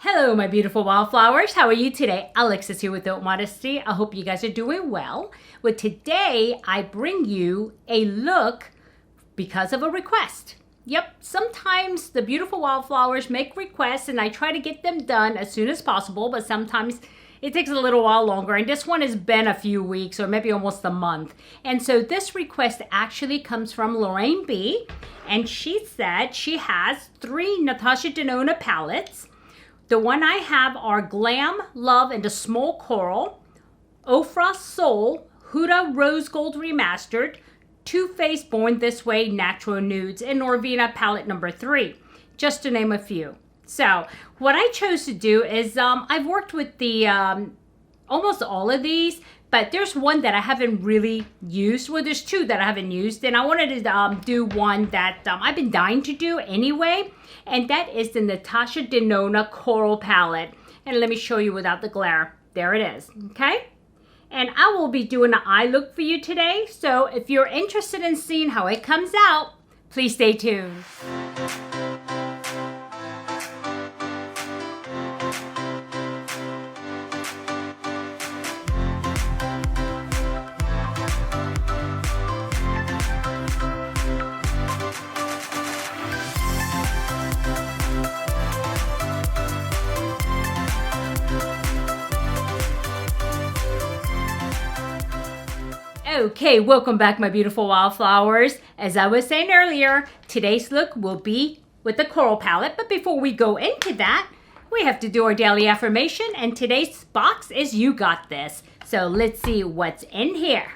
Hello, my beautiful wildflowers. How are you today? Alexis here with Don't Modesty. I hope you guys are doing well. Well, today I bring you a look because of a request. Yep, sometimes the beautiful wildflowers make requests and I try to get them done as soon as possible, but sometimes it takes a little while longer. And this one has been a few weeks or maybe almost a month. And so this request actually comes from Lorraine B. And she said she has 3 Natasha Denona palettes. The one I have are Glam, Love, and the Small Coral, Ofra Soul, Huda Rose Gold Remastered, Too Faced Born This Way Natural Nudes, and Norvina palette number 3, just to name a few. So what I chose to do is I've worked with the almost all of these, but there's one that I haven't really used. Well, there's 2 that I haven't used, and I wanted to do one that I've been dying to do anyway, and that is the Natasha Denona Coral Palette. And let me show you without the glare. There it is, okay? And I will be doing an eye look for you today, so if you're interested in seeing how it comes out, please stay tuned. Okay, welcome back, my beautiful wildflowers. As I was saying earlier, today's look will be with the Coral Palette. But before we go into that, we have to do our daily affirmation. And today's box is You Got This. So let's see what's in here.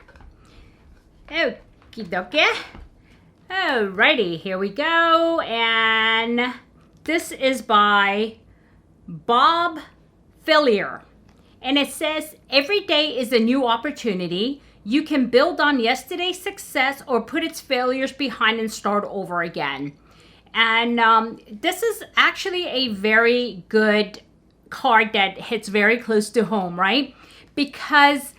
Okie dokie. Alrighty, here we go. And this is by Bob Fillier. And it says, every day is a new opportunity. You can build on yesterday's success or put its failures behind and start over again. And this is actually a very good card that hits very close to home, right? Because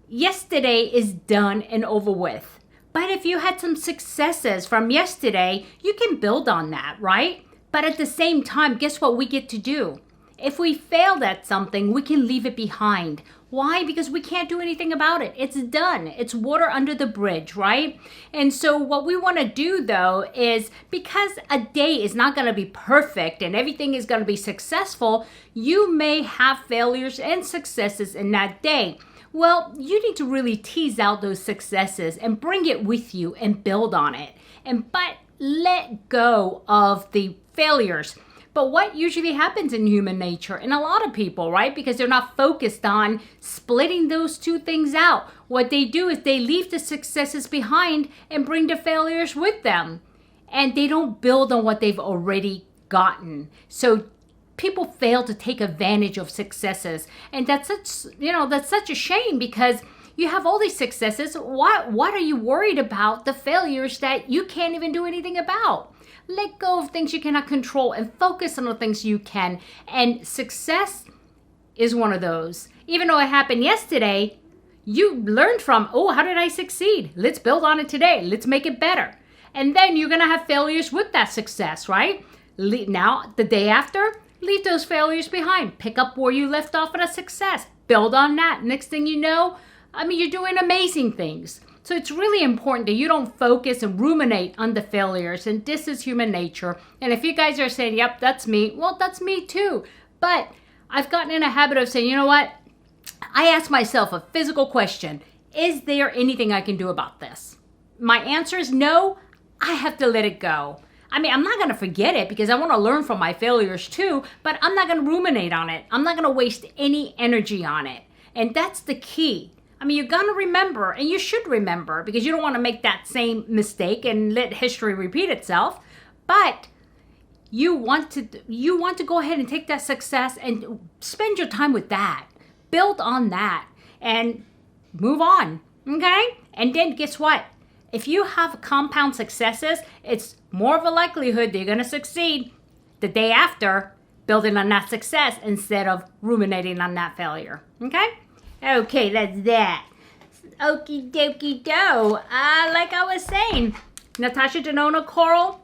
yesterday is done and over with. But if you had some successes from yesterday, you can build on that, right? But at the same time, guess what we get to do? If we failed at something, we can leave it behind. Why? Because we can't do anything about it. It's done. It's water under the bridge, right? And so what we want to do, though, is because a day is not going to be perfect and everything is going to be successful, you may have failures and successes in that day. Well, you need to really tease out those successes and bring it with you and build on it. But let go of the failures. But what usually happens in human nature, and a lot of people, right? Because they're not focused on splitting those 2 things out. What they do is they leave the successes behind and bring the failures with them. And they don't build on what they've already gotten. So people fail to take advantage of successes. And that's such a shame because you have all these successes. What are you worried about the failures that you can't even do anything about? Let go of things you cannot control and focus on the things you can. And success is one of those. Even though it happened yesterday, you learned from, how did I succeed? Let's build on it today. Let's make it better. And then you're going to have failures with that success, right? Now, the day after, leave those failures behind. Pick up where you left off in a success. Build on that. Next thing you know, you're doing amazing things. So it's really important that you don't focus and ruminate on the failures. And this is human nature. And if you guys are saying, yep, that's me. Well, that's me too. But I've gotten in a habit of saying, you know what? I ask myself a physical question. Is there anything I can do about this? My answer is no. I have to let it go. I'm not going to forget it because I want to learn from my failures too. But I'm not going to ruminate on it. I'm not going to waste any energy on it. And that's the key. You're going to remember, and you should remember, because you don't want to make that same mistake and let history repeat itself. But you want to go ahead and take that success and spend your time with that. Build on that and move on, okay? And then guess what? If you have compound successes, it's more of a likelihood that you're going to succeed the day after building on that success instead of ruminating on that failure, okay? Okay, that's that. Okie dokie do. Like I was saying, Natasha Denona Coral,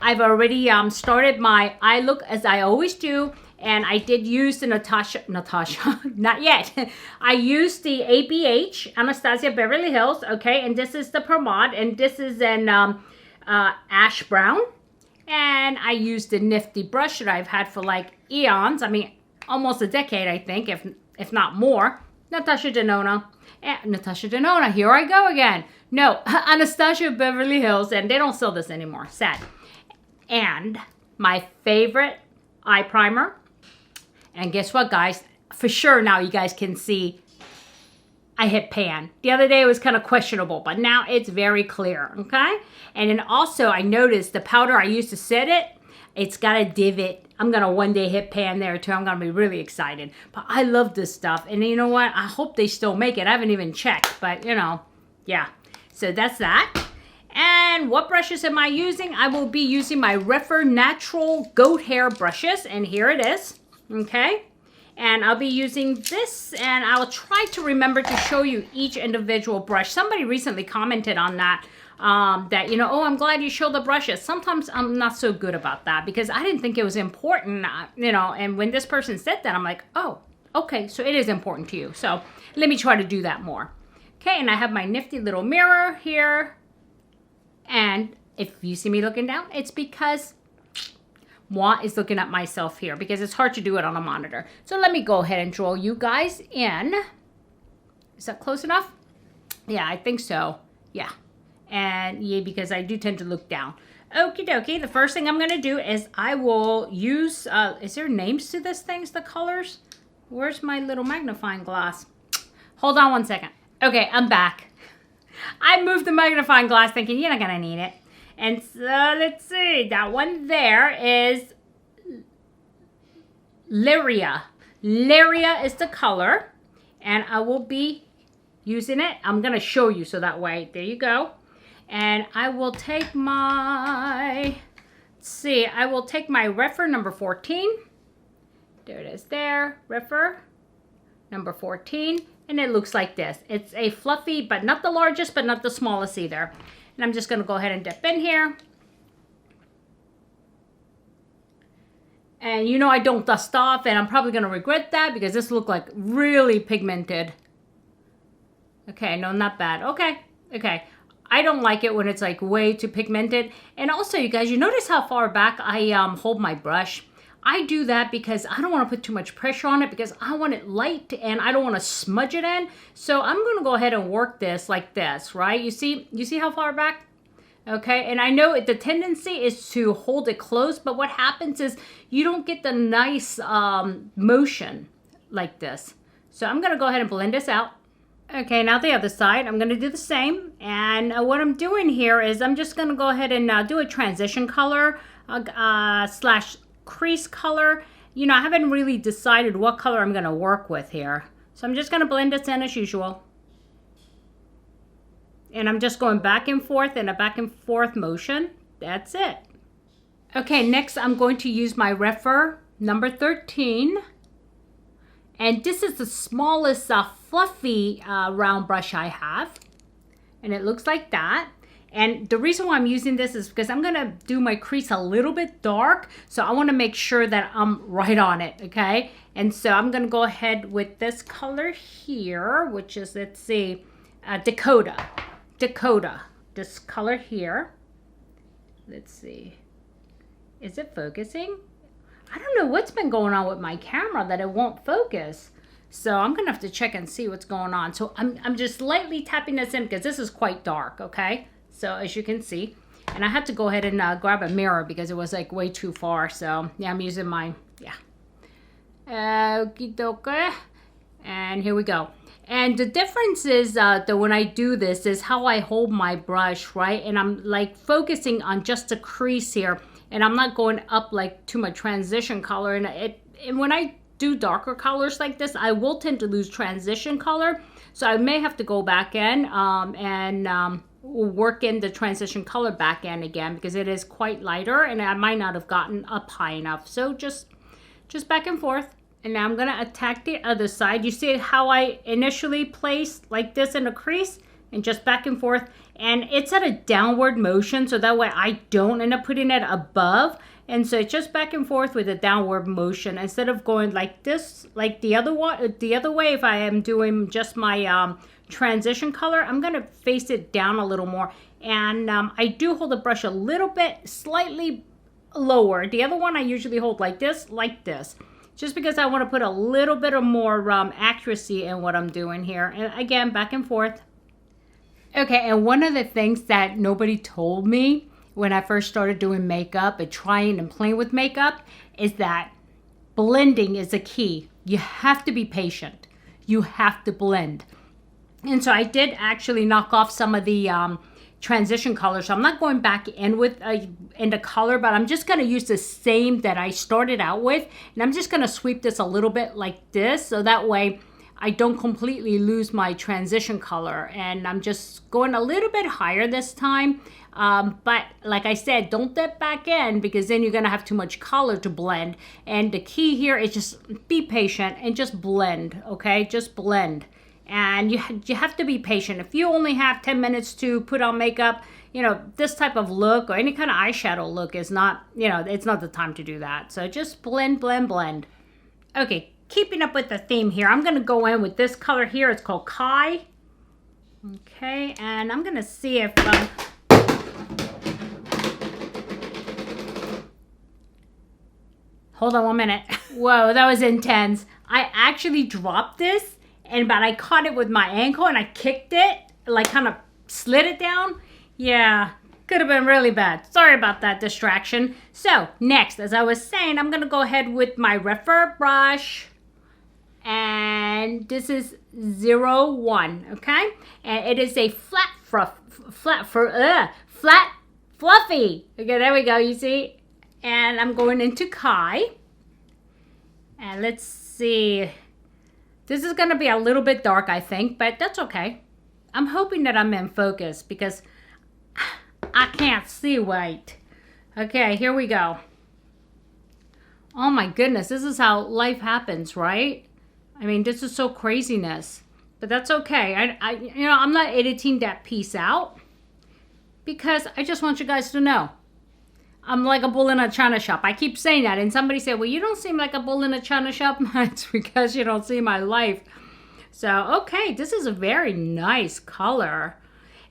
I've already started my eye look as I always do. And I did use the Natasha, not yet. I used the ABH, Anastasia Beverly Hills, okay? And this is the pomade, and this is an ash brown. And I used the nifty brush that I've had for like eons. I mean, almost a decade, I think, if not more. Natasha Denona. Natasha Denona, here I go again. No, Anastasia Beverly Hills, and they don't sell this anymore. Sad. And my favorite eye primer. And guess what, guys? For sure now you guys can see I hit pan. The other day it was kind of questionable, but now it's very clear, okay? And then also I noticed the powder I used to set it, it's got a divot. I'm going to one day hit pan there too. I'm going to be really excited. But I love this stuff. And you know what? I hope they still make it. I haven't even checked, but you know, yeah. So that's that. And what brushes am I using? I will be using my Rephr Natural Goat Hair brushes. And here it is, okay? And I'll be using this, and I'll try to remember to show you each individual brush. Somebody recently commented on that, that, you know, oh, I'm glad you show the brushes. Sometimes I'm not so good about that because I didn't think it was important, you know, and when this person said that, I'm like, oh, okay, so it is important to you. So let me try to do that more. Okay, and I have my nifty little mirror here. And if you see me looking down, it's because Moi is looking at myself here because it's hard to do it on a monitor. So let me go ahead and draw you guys in. Is that close enough? Yeah, I think so. Yeah. And yeah, because I do tend to look down. Okie dokie. The first thing I'm going to do is I will use, is there names to this things, the colors? Where's my little magnifying glass? Hold on one second. Okay, I'm back. I moved the magnifying glass thinking you're not going to need it. And so let's see, that one there is Lyria. Lyria is the color, and I will be using it. I'm going to show you so that way, there you go. And I will take my, let's see, I will take my Rephr number 14. There it is there, Rephr number 14. And it looks like this. It's a fluffy, but not the largest, but not the smallest either. And I'm just going to go ahead and dip in here. And you know I don't dust off, and I'm probably going to regret that because this looked like really pigmented. Okay, no, not bad. Okay, okay. I don't like it when it's like way too pigmented. And also, you guys, you notice how far back I hold my brush? I do that because I don't want to put too much pressure on it because I want it light and I don't want to smudge it in. So I'm going to go ahead and work this like this, right? You see how far back? Okay, and I know the tendency is to hold it close, but what happens is you don't get the nice motion like this. So I'm going to go ahead and blend this out. Okay, now the other side, I'm going to do the same. And what I'm doing here is I'm just going to go ahead and do a transition color slash crease color. You know, I haven't really decided what color I'm going to work with here. So I'm just going to blend this in as usual. And I'm just going back and forth in a back and forth motion. That's it. Okay, next I'm going to use my Rephr number 13. And this is the smallest fluffy round brush I have. And it looks like that. And the reason why I'm using this is because I'm going to do my crease a little bit dark. So I want to make sure that I'm right on it, okay? And so I'm going to go ahead with this color here, which is, let's see, Dakota. Dakota. This color here. Let's see. Is it focusing? I don't know what's been going on with my camera that it won't focus. So I'm going to have to check and see what's going on. So I'm just lightly tapping this in because this is quite dark, okay? So as you can see, and I had to go ahead and grab a mirror because it was like way too far. So yeah, I'm using my, yeah. Okie dokie. And here we go. And the difference is that when I do this is how I hold my brush, right? And I'm like focusing on just the crease here. And I'm not going up like to my transition color. And when I do darker colors like this, I will tend to lose transition color. So I may have to go back in and work in the transition color back in again because it is quite lighter and I might not have gotten up high enough. So just back and forth. And now I'm going to attack the other side. You see how I initially placed like this in a crease and just back and forth. And it's at a downward motion so that way I don't end up putting it above And so it's just back and forth with a downward motion instead of going like this, like the other way. If I am doing just my transition color, I'm going to face it down a little more. And I do hold the brush a little bit slightly lower. The other one I usually hold like this, just because I want to put a little bit of more accuracy in what I'm doing here. And again, back and forth. Okay, and one of the things that nobody told me when I first started doing makeup and trying and playing with makeup is that blending is a key. You have to be patient. You have to blend. And so I did actually knock off some of the transition color. So I'm not going back in with in the color, but I'm just going to use the same that I started out with. And I'm just going to sweep this a little bit like this. So that way I don't completely lose my transition color. And I'm just going a little bit higher this time. But like I said, don't dip back in because then you're going to have too much color to blend. And the key here is just be patient and just blend, okay? Just blend. And you have to be patient. If you only have 10 minutes to put on makeup, you know, this type of look or any kind of eyeshadow look is not, you know, it's not the time to do that. So just blend, blend, blend. Okay, keeping up with the theme here, I'm going to go in with this color here. It's called Kai. Okay, and I'm going to see if... Hold on 1 minute. Whoa, that was intense. I actually dropped this, but I caught it with my ankle and I kicked it, like kind of slid it down. Yeah, could have been really bad. Sorry about that distraction. So next, as I was saying, I'm going to go ahead with my Refer brush. And this is 01, okay? And it is a flat fluffy. Okay, there we go, you see? And I'm going into Kai. And let's see. This is going to be a little bit dark, I think, but that's okay. I'm hoping that I'm in focus because I can't see right. Okay, here we go. Oh my goodness, this is how life happens, right? I mean, this is so craziness. But that's okay. I'm not editing that piece out because I just want you guys to know. I'm like a bull in a china shop. I keep saying that. And somebody said, well, you don't seem like a bull in a china shop. It's because you don't see my life. So, okay, this is a very nice color.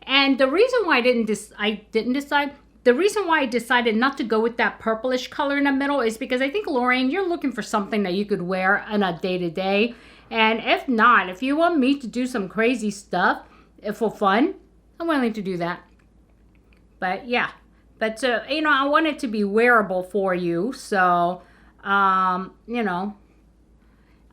And the reason why the reason why I decided not to go with that purplish color in the middle is because I think, Lorraine, you're looking for something that you could wear on a day-to-day. And if not, if you want me to do some crazy stuff for fun, I'm willing to do that. But yeah. But, you know, I want it to be wearable for you. So, you know,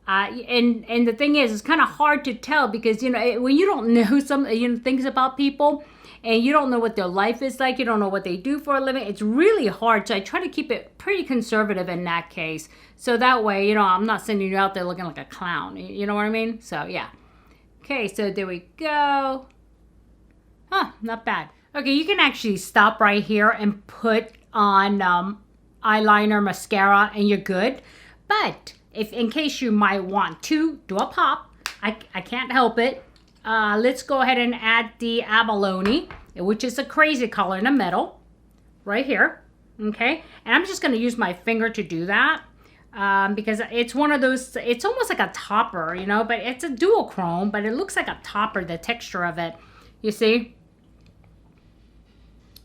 and the thing is, it's kind of hard to tell because, you know, when you don't know some, you know, things about people and you don't know what their life is like, you don't know what they do for a living, it's really hard. So I try to keep it pretty conservative in that case. So that way, you know, I'm not sending you out there looking like a clown. You know what I mean? So, yeah. Okay, so there we go. Huh, not bad. Okay, you can actually stop right here and put on eyeliner, mascara, and you're good. But if in case you might want to do a pop, I can't help it. Let's go ahead and add the abalone, which is a crazy color in the middle, right here. Okay, and I'm just going to use my finger to do that because it's one of those, it's almost like a topper, you know, but it's a duochrome, but it looks like a topper, the texture of it, you see?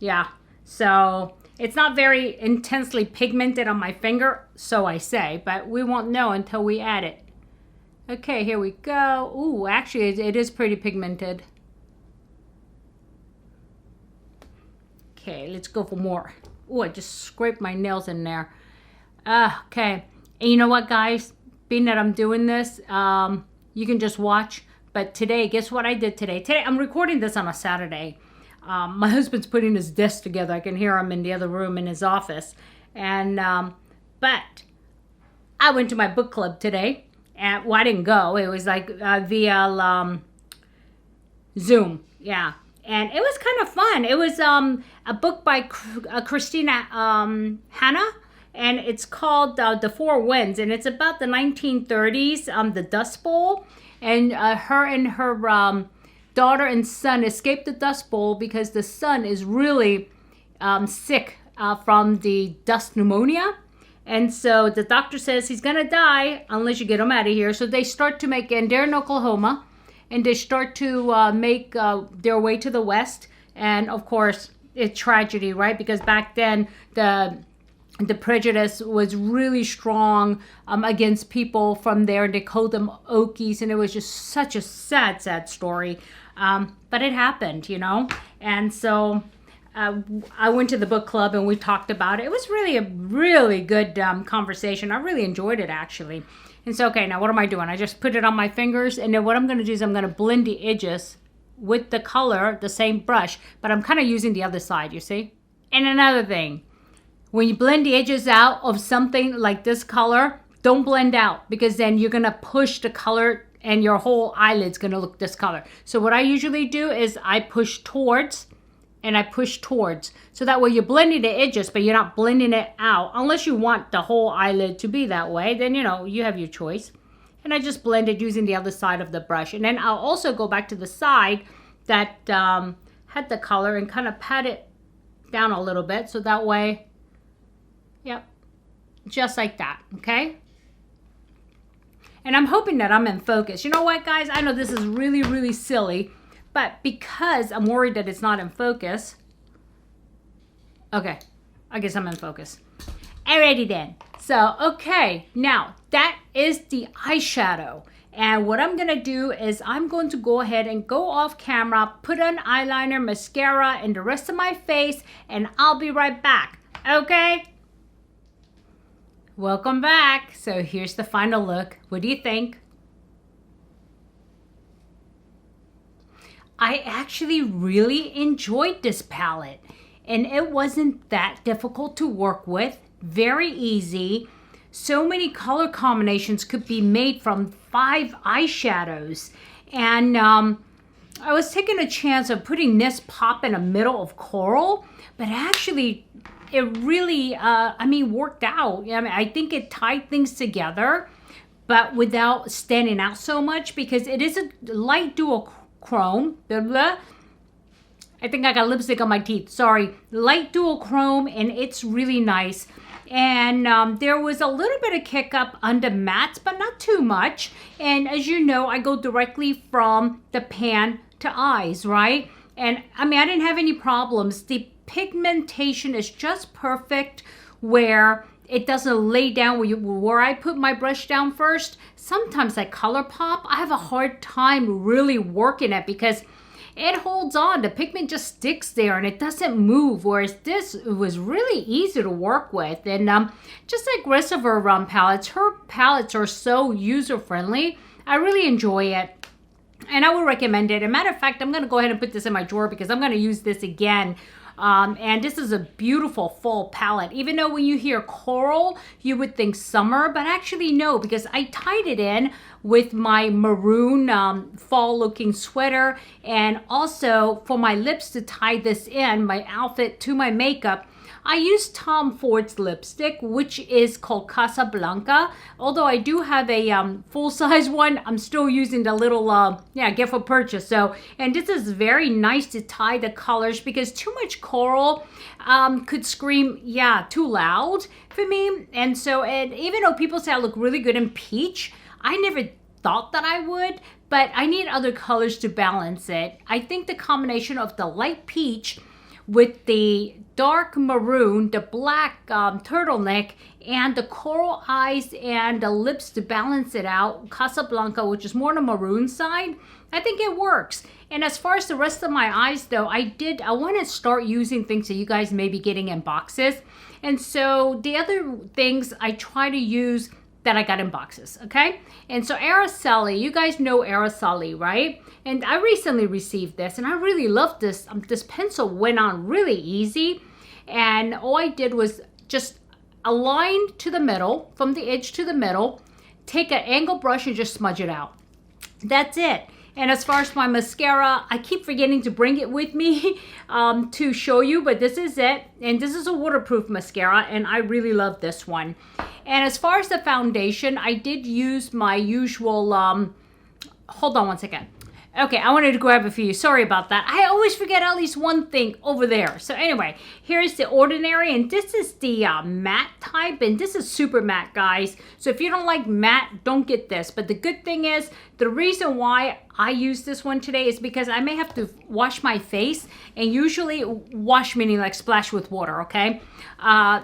Yeah, so it's not very intensely pigmented on my finger, so I say, but we won't know until we add it. Okay, here we go. Ooh, actually, it is pretty pigmented. Okay, let's go for more. Ooh, I just scraped my nails in there. Okay, and you know what, guys? Being that I'm doing this, you can just watch. But today, guess what I did today? Today, I'm recording this on a Saturday. My husband's putting his desk together. I can hear him in the other room in his office. And, but I went to my book club today. And, well, I didn't go. It was like via Zoom. Yeah. And it was kind of fun. It was a book by Christina Hanna. And it's called The Four Winds. And it's about the 1930s, the Dust Bowl. And her and her... daughter and son escaped the Dust Bowl because the son is really sick from the dust pneumonia. And so the doctor says he's gonna die unless you get him out of here. So they start to make, and they're in Oklahoma, and they start to make their way to the west. And of course, it's tragedy, right? Because back then the prejudice was really strong against people from there, and they called them Okies, and it was just such a sad, sad story. But it happened, you know. And so I went to the book club and we talked about it. It was really a really good conversation. I really enjoyed it, actually. And so, okay, now what am I doing? I just put it on my fingers, and then what I'm going to do is I'm going to blend the edges with the color, the same brush, but I'm kind of using the other side, you see? And another thing, when you blend the edges out of something like this color, don't blend out, because then you're going to push the color and your whole eyelid's going to look this color. So what I usually do is I push towards and I push towards. So that way you're blending the edges, but you're not blending it out. Unless you want the whole eyelid to be that way, then, you know, you have your choice. And I just blend it using the other side of the brush. And then I'll also go back to the side that had the color and kind of pat it down a little bit. So that way, yep, just like that, okay? And I'm hoping that I'm in focus. You know what, guys? I know this is really, really silly, but because I'm worried that it's not in focus, okay, I guess I'm in focus. Alrighty then. So, okay, now that is the eyeshadow. And what I'm going to do is I'm going to go ahead and go off camera, put on eyeliner, mascara, and the rest of my face, and I'll be right back, okay? Welcome back. So here's the final look. What do you think? I actually really enjoyed this palette, and it wasn't that difficult to work with. Very easy. So many color combinations could be made from 5 eyeshadows. And I was taking a chance of putting this pop in the middle of coral, but actually it really, worked out. I mean, I think it tied things together, but without standing out so much, because it is a light duochrome. Blah, blah. I think I got lipstick on my teeth. Sorry. Light duochrome, and it's really nice. And there was a little bit of kick up under mattes, but not too much. And as you know, I go directly from the pan to eyes, right? And I mean, I didn't have any problems. The pigmentation is just perfect, where it doesn't lay down where I put my brush down first. Sometimes I color pop. I have a hard time really working it because it holds on. The pigment just sticks there and it doesn't move. Whereas this was really easy to work with. And just like rest of her palettes, her palettes are so user-friendly. I really enjoy it. And I would recommend it. As a matter of fact, I'm going to go ahead and put this in my drawer because I'm going to use this again. And this is a beautiful fall palette. Even though when you hear coral, you would think summer, but actually no, because I tied it in with my maroon fall looking sweater, and also for my lips to tie this in, my outfit to my makeup, I used Tom Ford's lipstick, which is called Casablanca. Although I do have a full-size one, I'm still using the little, gift for purchase. So, and this is very nice to tie the colors, because too much coral could scream, too loud for me. And so, and even though people say I look really good in peach, I never thought that I would, but I need other colors to balance it. I think the combination of the light peach with the dark maroon, the black turtleneck, and the coral eyes and the lips to balance it out, Casablanca, which is more on the maroon side, I think it works. And as far as the rest of my eyes though, I want to start using things that you guys may be getting in boxes. And so the other things I try to use that I got in boxes, okay? And so Araceli, you guys know Araceli, right? And I recently received this, and I really love this. This pencil went on really easy, and all I did was just a line to the middle, from the edge to the middle, take an angle brush and just smudge it out. That's it. And as far as my mascara, I keep forgetting to bring it with me to show you, but this is it. And this is a waterproof mascara, and I really love this one. And as far as the foundation, I did use my usual, hold on one second. Okay, I wanted to grab it for you. Sorry about that. I always forget at least one thing over there. So anyway, here's the Ordinary, and this is the matte type, and this is super matte, guys. So if you don't like matte, don't get this. But the good thing is, the reason why I use this one today is because I may have to wash my face, and usually wash meaning like splash with water, okay?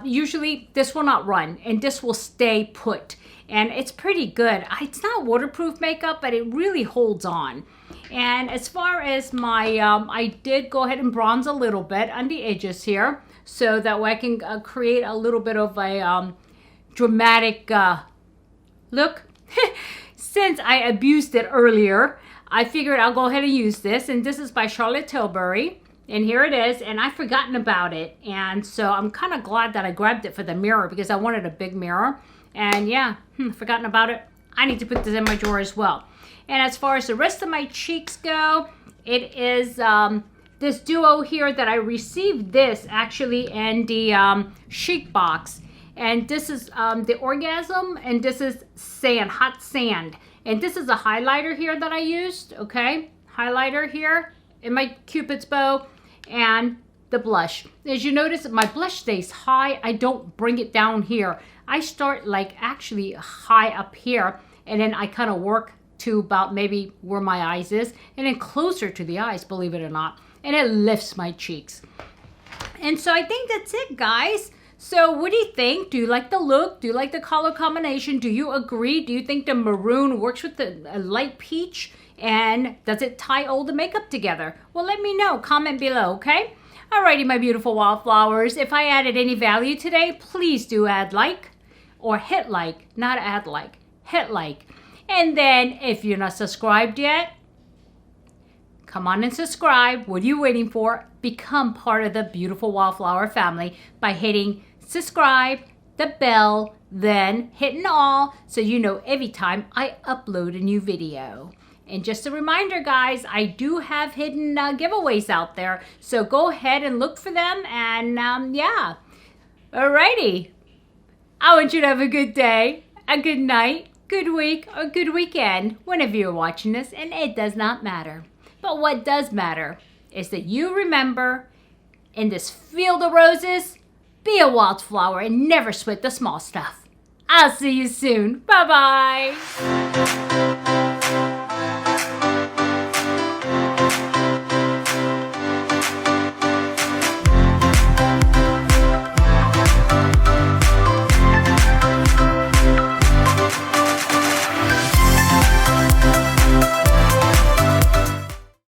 Usually this will not run, and this will stay put. And it's pretty good. It's not waterproof makeup, but it really holds on. And as far as my, I did go ahead and bronze a little bit on the edges here, so that way I can create a little bit of a dramatic look. Since I abused it earlier, I figured I'll go ahead and use this. And this is by Charlotte Tilbury. And here it is, and I've forgotten about it. And so I'm kind of glad that I grabbed it for the mirror, because I wanted a big mirror. And yeah, forgotten about it. I need to put this in my drawer as well. And as far as the rest of my cheeks go, it is this duo here that I received this actually in the Chic box. And this is the Orgasm, and this is Sand, Hot Sand. And this is a highlighter here that I used, okay? Highlighter here in my Cupid's bow, and the blush. As you notice, my blush stays high. I don't bring it down here. I start like actually high up here, and then I kind of work to about maybe where my eyes is, and then closer to the eyes, believe it or not, and it lifts my cheeks. And so I think that's it, guys. So what do you think? Do you like the look? Do you like the color combination? Do you agree? Do you think the maroon works with the light peach? And does it tie all the makeup together? Well, let me know. Comment below, okay? Alrighty, my beautiful wildflowers. If I added any value today, please do add like, or hit like, not add like, hit like. And then if you're not subscribed yet, come on and subscribe. What are you waiting for? Become part of the beautiful wildflower family by hitting subscribe, the bell, then hitting all, so you know every time I upload a new video. And just a reminder, guys, I do have hidden giveaways out there, so go ahead and look for them. And yeah, alrighty. I want you to have a good day, a good night, good week, or good weekend whenever you're watching this, and it does not matter. But what does matter is that you remember, in this field of roses, be a wildflower and never sweat the small stuff. I'll see you soon. Bye-bye.